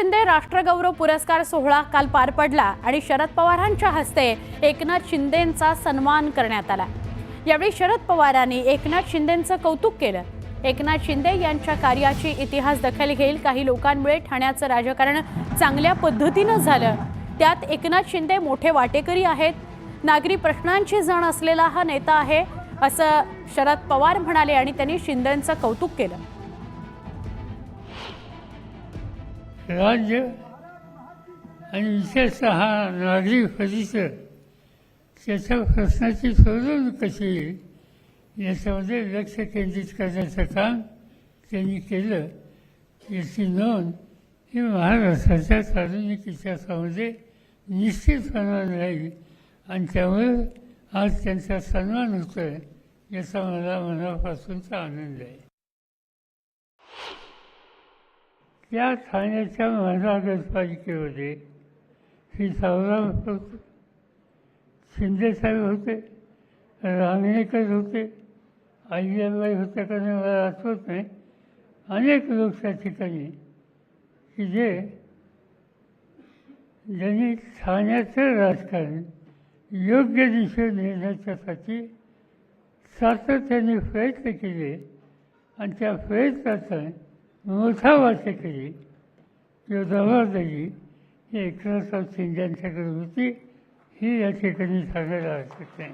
शिंदे राष्ट्रगौरव पुरस्कार सोहळा काल पार पडला आणि शरद पवारांच्या हस्ते एकनाथ शिंदेंचा सन्मान करण्यात आला। यावेळी शरद पवारांनी एकनाथ शिंदेंचं कौतुक केलं। एकनाथ शिंदे यांच्या कार्याची इतिहास दखल घेईल। काही लोकांमुळे ठाण्याचं राजकारण चांगल्या पद्धतीने झालं, त्यात एकनाथ शिंदे मोठे वाटेकरी आहेत। नागरी प्रश्नांची जाण असलेला हा नेता आहे असं शरद पवार म्हणाले आणि त्यांनी शिंदेंचं कौतुक केलं। राज्य आणि विशेषतः नागरिक परिसर त्याच्या प्रश्नाची सोडवणूक कशी येईल याच्यामध्ये लक्ष केंद्रित करण्याचं काम त्यांनी केलं। याची नोंद ही महाराष्ट्राच्या सार्वजनिक इतिहासामध्ये निश्चितपणे राहील आणि त्यामुळे आज त्यांचा सन्मान होतोय याचा मला मनापासूनचा आनंद आहे। त्या ठाण्याच्या महानगरपालिकेमध्ये श्री सावराम शिंदेसाहेब होते, रांगणेकर होते, अहिल्याबाई होत्या का नाही मला आठवत नाही। अनेक लोक त्या ठिकाणी की ज्यांनी ठाण्याचं राजकारण योग्य दिशेने नेण्याच्यासाठी सातत्याने प्रयत्न केले आणि त्या प्रयत्नाचा मोठा वाटेकरी किंवा जबाबदारी ही एकनाथ शिंदे यांच्याकडे होती, ही या ठिकाणी सांगायला हरकत नाही।